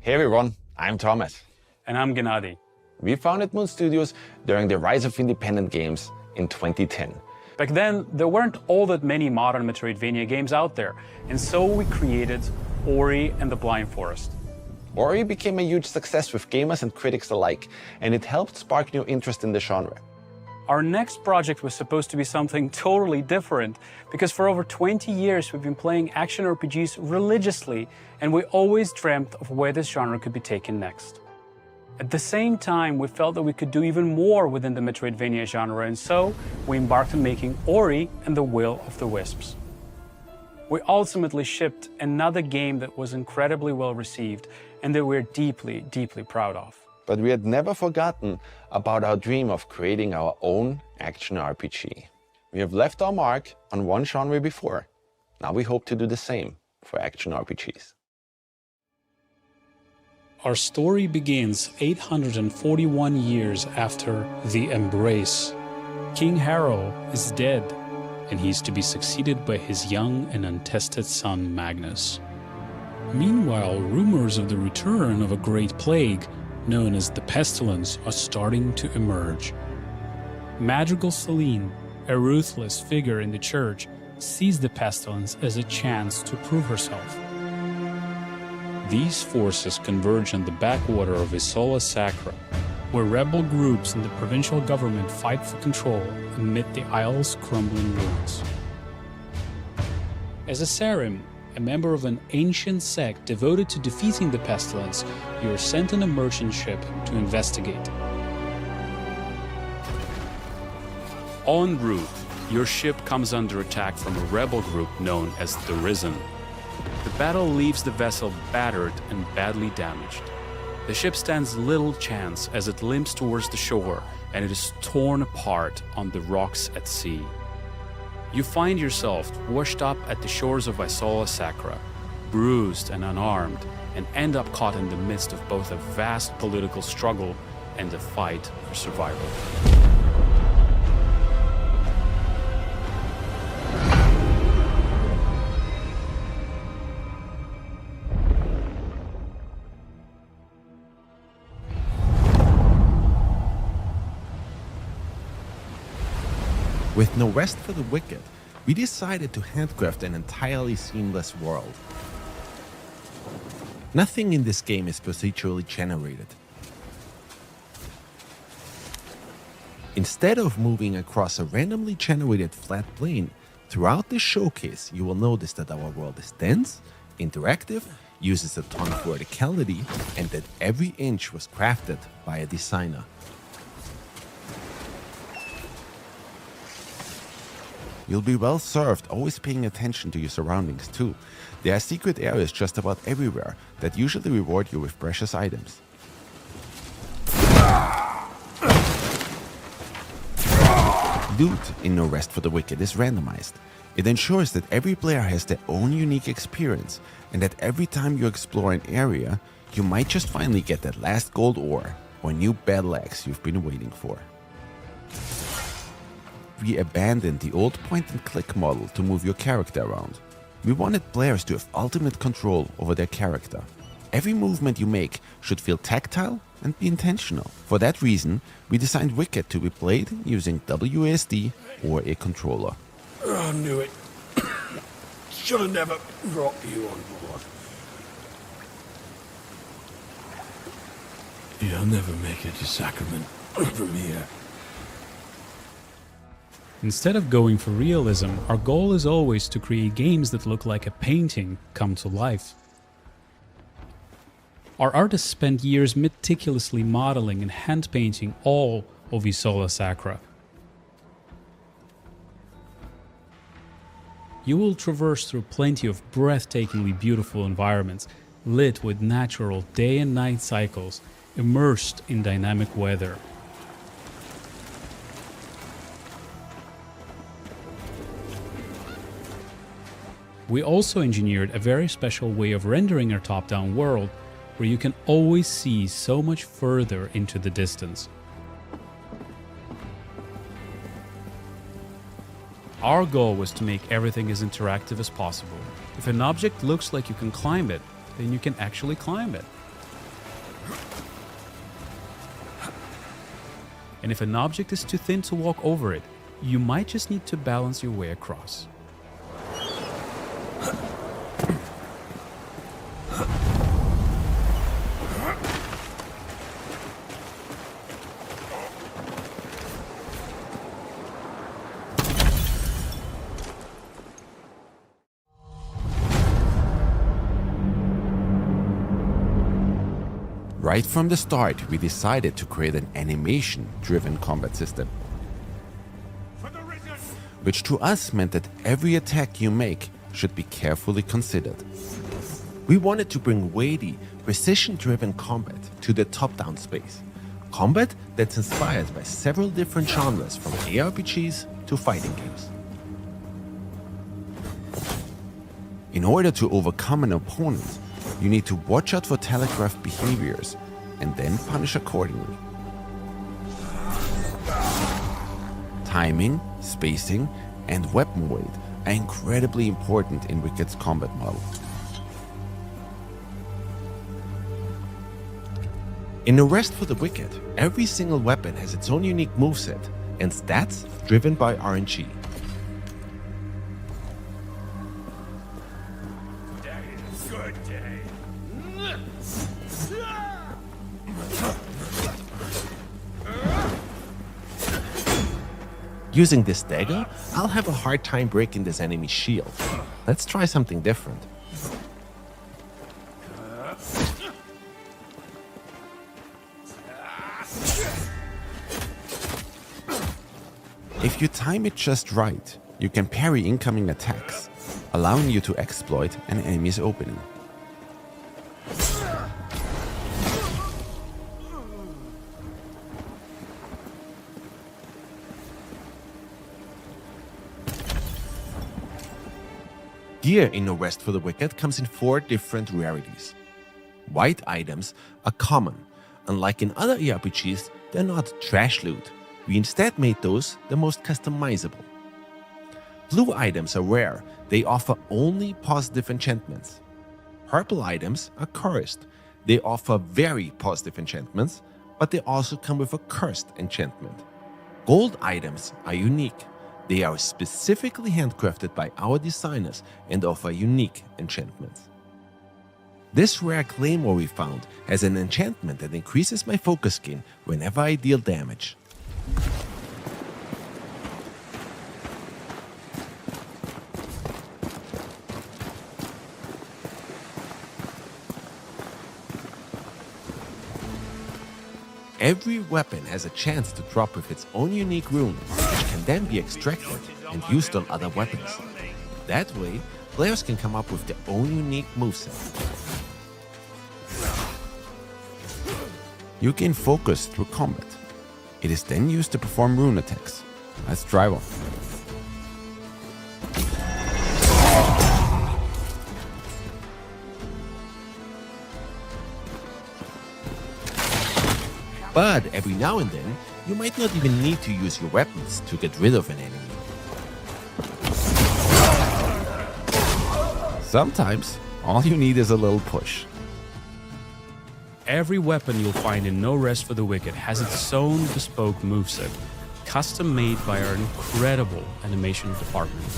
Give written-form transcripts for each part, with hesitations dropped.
Hey everyone, I'm Thomas. And I'm Gennady. We founded Moon Studios during the rise of independent games in 2010. Back then, there weren't all that many modern Metroidvania games out there, and so we created Ori and the Blind Forest. Ori became a huge success with gamers and critics alike, and it helped spark new interest in the genre. Our next project was supposed to be something totally different, because for over 20 years we've been playing action RPGs religiously, and we always dreamt of where this genre could be taken next. At the same time, we felt that we could do even more within the Metroidvania genre, and so we embarked on making Ori and the Will of the Wisps. We ultimately shipped another game that was incredibly well received and that we're deeply, deeply proud of. But we had never forgotten about our dream of creating our own action RPG. We have left our mark on one genre before. Now we hope to do the same for action RPGs. Our story begins 841 years after the Embrace. King Harrow is dead, and he's to be succeeded by his young and untested son Magnus. Meanwhile, rumors of the return of a great plague, known as the Pestilence, are starting to emerge. Madrigal Celine, a ruthless figure in the church, sees the Pestilence as a chance to prove herself. These forces converge on the backwater of Isola Sacra, where rebel groups and the provincial government fight for control amid the isle's crumbling ruins. As a Sarim, a member of an ancient sect devoted to defeating the Pestilence, you are sent on a merchant ship to investigate. En route, your ship comes under attack from a rebel group known as the Risen. The battle leaves the vessel battered and badly damaged. The ship stands little chance as it limps towards the shore, and it is torn apart on the rocks at sea. You find yourself washed up at the shores of Isola Sacra, bruised and unarmed, and end up caught in the midst of both a vast political struggle and a fight for survival. With no rest for the wicked, we decided to handcraft an entirely seamless world. Nothing in this game is procedurally generated. Instead of moving across a randomly generated flat plane, throughout this showcase you will notice that our world is dense, interactive, uses a ton of verticality, and that every inch was crafted by a designer. You'll be well served always paying attention to your surroundings too. There are secret areas just about everywhere that usually reward you with precious items. Loot in No Rest for the Wicked is randomized. It ensures that every player has their own unique experience, and that every time you explore an area, you might just finally get that last gold ore or new battle axe you've been waiting for. We abandoned the old point-and-click model to move your character around. We wanted players to have ultimate control over their character. Every movement you make should feel tactile and be intentional. For that reason, we designed Wicked to be played using WASD or a controller. I knew it. Should have never brought you on board. You'll never make it to Sacrament from here. Instead of going for realism, our goal is always to create games that look like a painting come to life. Our artists spent years meticulously modeling and hand-painting all of Isola Sacra. You will traverse through plenty of breathtakingly beautiful environments, lit with natural day and night cycles, immersed in dynamic weather. We also engineered a very special way of rendering our top-down world, where you can always see so much further into the distance. Our goal was to make everything as interactive as possible. If an object looks like you can climb it, then you can actually climb it. and if an object is too thin to walk over it, you might just need to balance your way across. Right from the start, we decided to create an animation-driven combat system, which to us meant that every attack you make should be carefully considered. We wanted to bring weighty, precision-driven combat to the top-down space. Combat that's inspired by several different genres, from ARPGs to fighting games. In order to overcome an opponent, you need to watch out for telegraphed behaviors and then punish accordingly. Timing, spacing, and weapon weight are incredibly important in Wicked's combat model. In Arrest for the Wicked, every single weapon has its own unique moveset and stats driven by RNG. Using this dagger, I'll have a hard time breaking this enemy's shield. Let's try something different. If you time it just right, you can parry incoming attacks, allowing you to exploit an enemy's opening. Gear in Arrest for the Wicked comes in 4 different rarities. White items are common. Unlike in other ARPGs, they're not trash loot. We instead made those the most customizable. Blue items are rare. They offer only positive enchantments. Purple items are cursed. They offer very positive enchantments, but they also come with a cursed enchantment. Gold items are unique. They are specifically handcrafted by our designers and offer unique enchantments. This rare claymore we found has an enchantment that increases my focus gain whenever I deal damage. Every weapon has a chance to drop with its own unique rune, which can then be extracted and used on other weapons. That way, players can come up with their own unique moveset. You gain focus through combat. It is then used to perform rune attacks. Let's try one. But every now and then, you might not even need to use your weapons to get rid of an enemy. Sometimes, all you need is a little push. Every weapon you'll find in No Rest for the Wicked has its own bespoke moveset, custom made by our incredible animation department.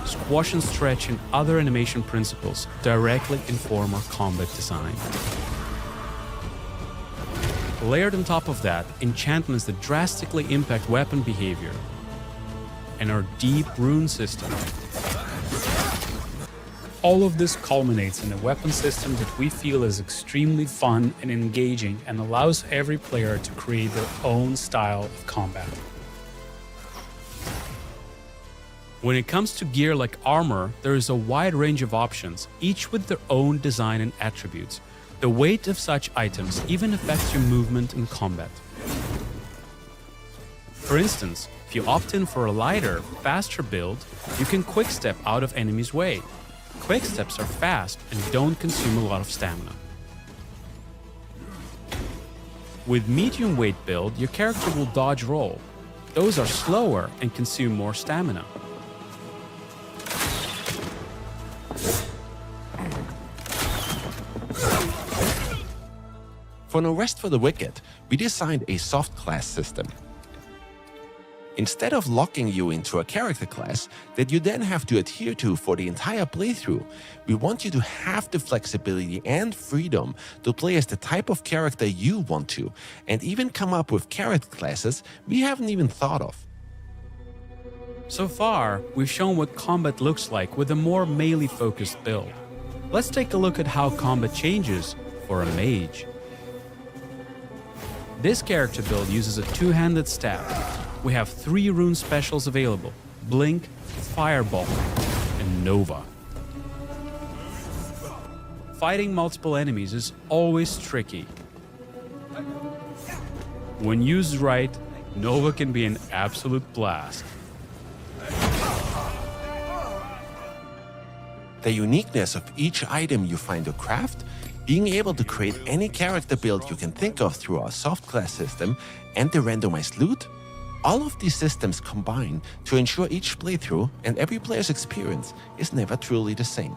Squash and stretch and other animation principles directly inform our combat design. Layered on top of that, enchantments that drastically impact weapon behavior, and our deep rune system. All of this culminates in a weapon system that we feel is extremely fun and engaging and allows every player to create their own style of combat. When it comes to gear like armor, there is a wide range of options, each with their own design and attributes. The weight of such items even affects your movement in combat. For instance, if you opt in for a lighter, faster build, you can quick-step out of enemies' way. Quick-steps are fast and don't consume a lot of stamina. With medium weight build, your character will dodge roll. Those are slower and consume more stamina. For No Rest for the Wicked, we designed a soft class system. Instead of locking you into a character class that you then have to adhere to for the entire playthrough, we want you to have the flexibility and freedom to play as the type of character you want to, and even come up with character classes we haven't even thought of. So far, we've shown what combat looks like with a more melee-focused build. Let's take a look at how combat changes for a mage. This character build uses a two-handed staff. We have 3 rune specials available: Blink, Fireball, and Nova. Fighting multiple enemies is always tricky. When used right, Nova can be an absolute blast. The uniqueness of each item you find or craft, being able to create any character build you can think of through our soft class system, and the randomized loot, all of these systems combine to ensure each playthrough and every player's experience is never truly the same.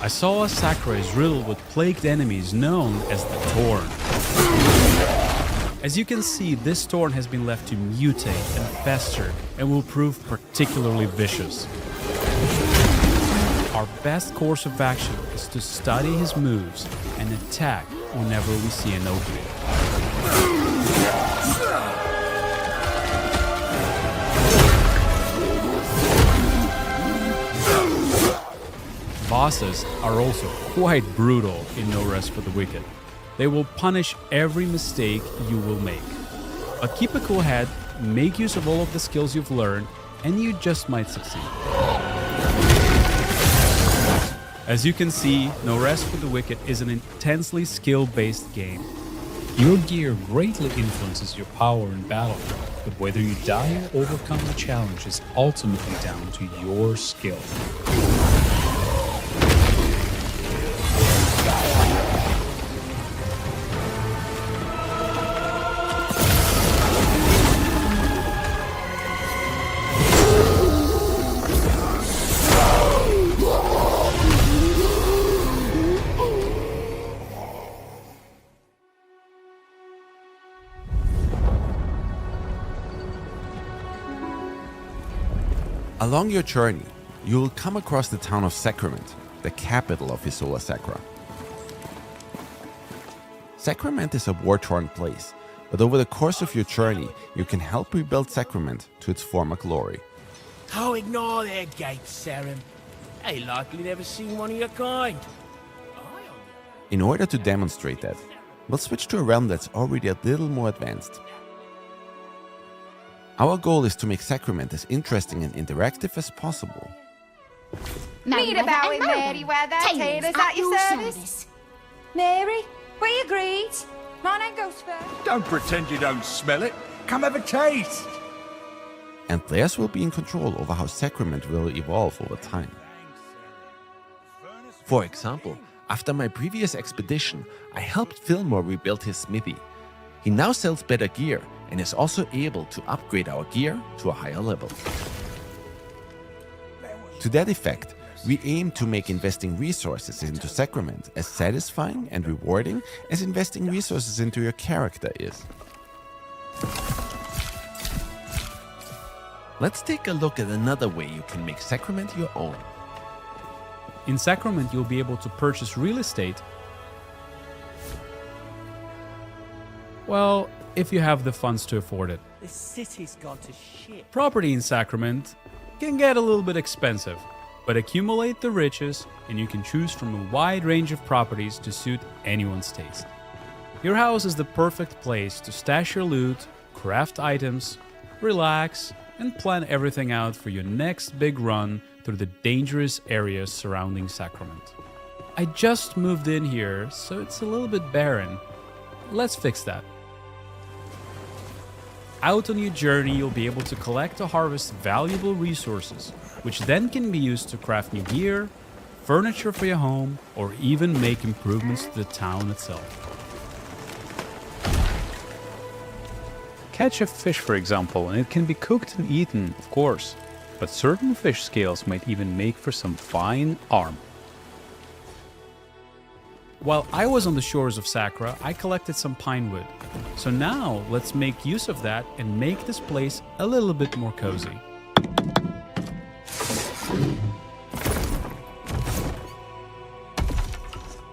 Isawa Sakura is riddled with plagued enemies known as the Torn. As you can see, this Torn has been left to mutate and fester and will prove particularly vicious. Our best course of action is to study his moves and attack whenever we see an opening. Bosses are also quite brutal in No Rest for the Wicked. They will punish every mistake you will make. But keep a cool head, make use of all of the skills you've learned, and you just might succeed. As you can see, No Rest for the Wicked is an intensely skill-based game. Your gear greatly influences your power in battle, but whether you die or overcome the challenge is ultimately down to your skill. Along your journey, you will come across the town of Sacrament, the capital of Isola Sacra. Sacrament is a war-torn place, but over the course of your journey, you can help rebuild Sacrament to its former glory. Oh, ignore their gates, Serum. They likely never seen one of your kind. In order to demonstrate that, we'll switch to a realm that's already a little more advanced. Our goal is to make Sacrament as interesting and interactive as possible. Read about it, Mary, where their tailors at your service. Mary, we agreed. My name goes first. Don't pretend you don't smell it. Come have a taste. And players will be in control over how Sacrament will evolve over time. For example, after my previous expedition, I helped Fillmore rebuild his smithy. He now sells better gear and is also able to upgrade our gear to a higher level. To that effect, we aim to make investing resources into Sacrament as satisfying and rewarding as investing resources into your character is. Let's take a look at another way you can make Sacrament your own. In Sacrament, you'll be able to purchase real estate. Well, if you have the funds to afford it. The city's gone to shit. Property in Sacrament can get a little bit expensive, but accumulate the riches and you can choose from a wide range of properties to suit anyone's taste. Your house is the perfect place to stash your loot, craft items, relax, and plan everything out for your next big run through the dangerous areas surrounding Sacrament. I just moved in here, so it's a little bit barren. Let's fix that. Out on your journey, you'll be able to collect or harvest valuable resources, which then can be used to craft new gear, furniture for your home, or even make improvements to the town itself. Catch a fish, for example, and it can be cooked and eaten, of course, but certain fish scales might even make for some fine armor. While I was on the shores of Sakura, I collected some pine wood. So now let's make use of that and make this place a little bit more cozy.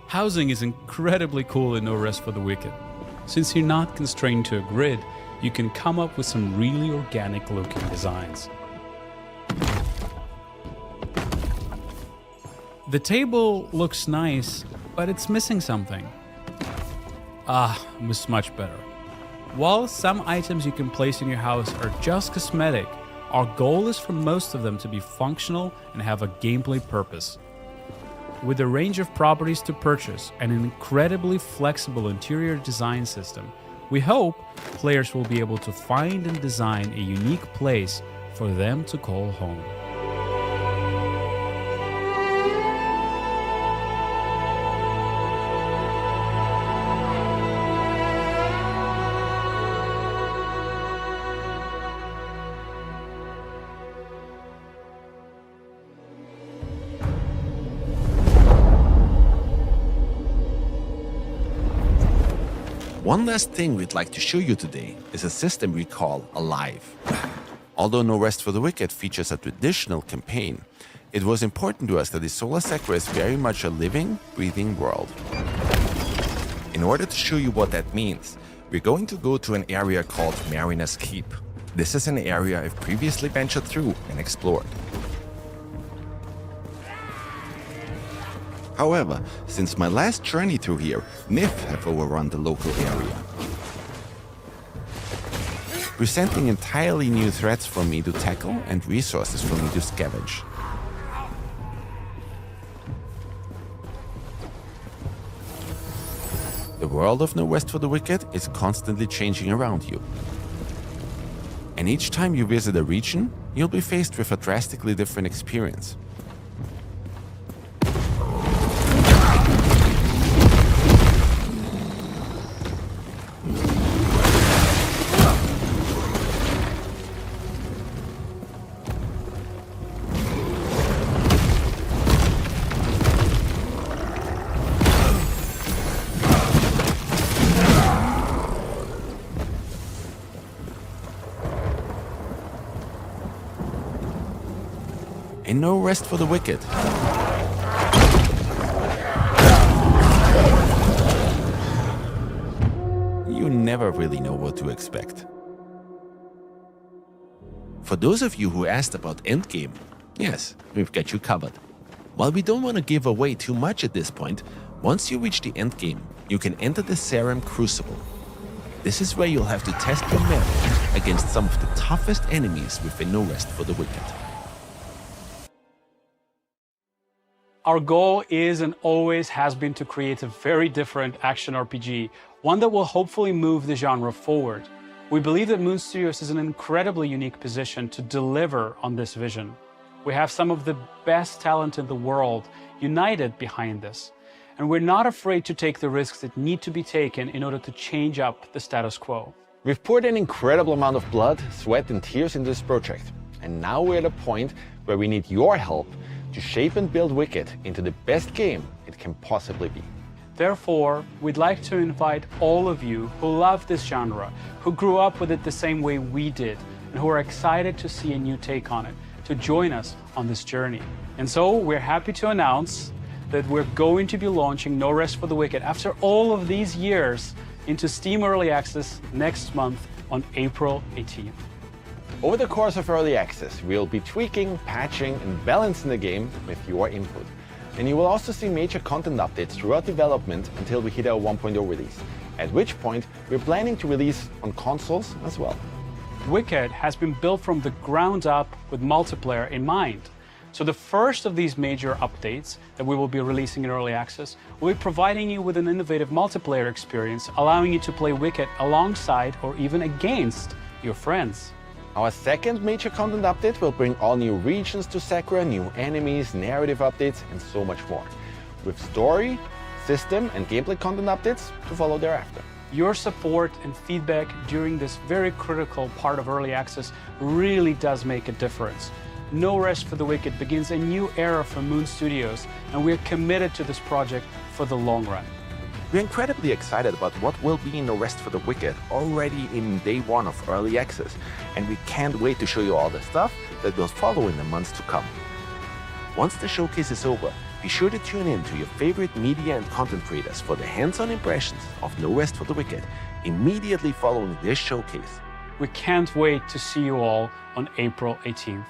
Housing is incredibly cool in No Rest for the Wicked. Since you're not constrained to a grid, you can come up with some really organic looking designs. The table looks nice, but it's missing something. Much better. While some items you can place in your house are just cosmetic, our goal is for most of them to be functional and have a gameplay purpose. With a range of properties to purchase and an incredibly flexible interior design system, we hope players will be able to find and design a unique place for them to call home. One last thing we'd like to show you today is a system we call Alive. Although No Rest for the Wicked features a traditional campaign, it was important to us that the Solar Sakura is very much a living, breathing world. In order to show you what that means, we're going to go to an area called Mariner's Keep. This is an area I've previously ventured through and explored. However, since my last journey through here, Nif have overrun the local area, presenting entirely new threats for me to tackle and resources for me to scavenge. The world of No Rest for the Wicked is constantly changing around you. And each time you visit a region, you'll be faced with a drastically different experience. And no rest for the wicked. You never really know what to expect. For those of you who asked about endgame, yes, we've got you covered. While we don't want to give away too much at this point, once you reach the endgame, you can enter the Serum Crucible. This is where you'll have to test your metal against some of the toughest enemies within No Rest for the Wicked. Our goal is and always has been to create a very different action RPG, one that will hopefully move the genre forward. We believe that Moon Studios is in an incredibly unique position to deliver on this vision. We have some of the best talent in the world united behind this, and we're not afraid to take the risks that need to be taken in order to change up the status quo. We've poured an incredible amount of blood, sweat and tears into this project, and now we're at a point where we need your help to shape and build Wicked into the best game it can possibly be. Therefore, we'd like to invite all of you who love this genre, who grew up with it the same way we did, and who are excited to see a new take on it, to join us on this journey. And so we're happy to announce that we're going to be launching No Rest for the Wicked after all of these years into Steam Early Access next month on April 18th. Over the course of Early Access, we'll be tweaking, patching and balancing the game with your input. And you will also see major content updates throughout development until we hit our 1.0 release, at which point we're planning to release on consoles as well. Wicked has been built from the ground up with multiplayer in mind. So the first of these major updates that we will be releasing in Early Access will be providing you with an innovative multiplayer experience, allowing you to play Wicked alongside or even against your friends. Our second major content update will bring all new regions to Sakura, new enemies, narrative updates, and so much more, with story, system, and gameplay content updates to follow thereafter. Your support and feedback during this very critical part of early access really does make a difference. No Rest for the Wicked begins a new era for Moon Studios, and we're committed to this project for the long run. We're incredibly excited about what will be No Rest for the Wicked already in day one of early access, and we can't wait to show you all the stuff that will follow in the months to come. Once the showcase is over, be sure to tune in to your favorite media and content creators for the hands-on impressions of No Rest for the Wicked immediately following this showcase. We can't wait to see you all on April 18th.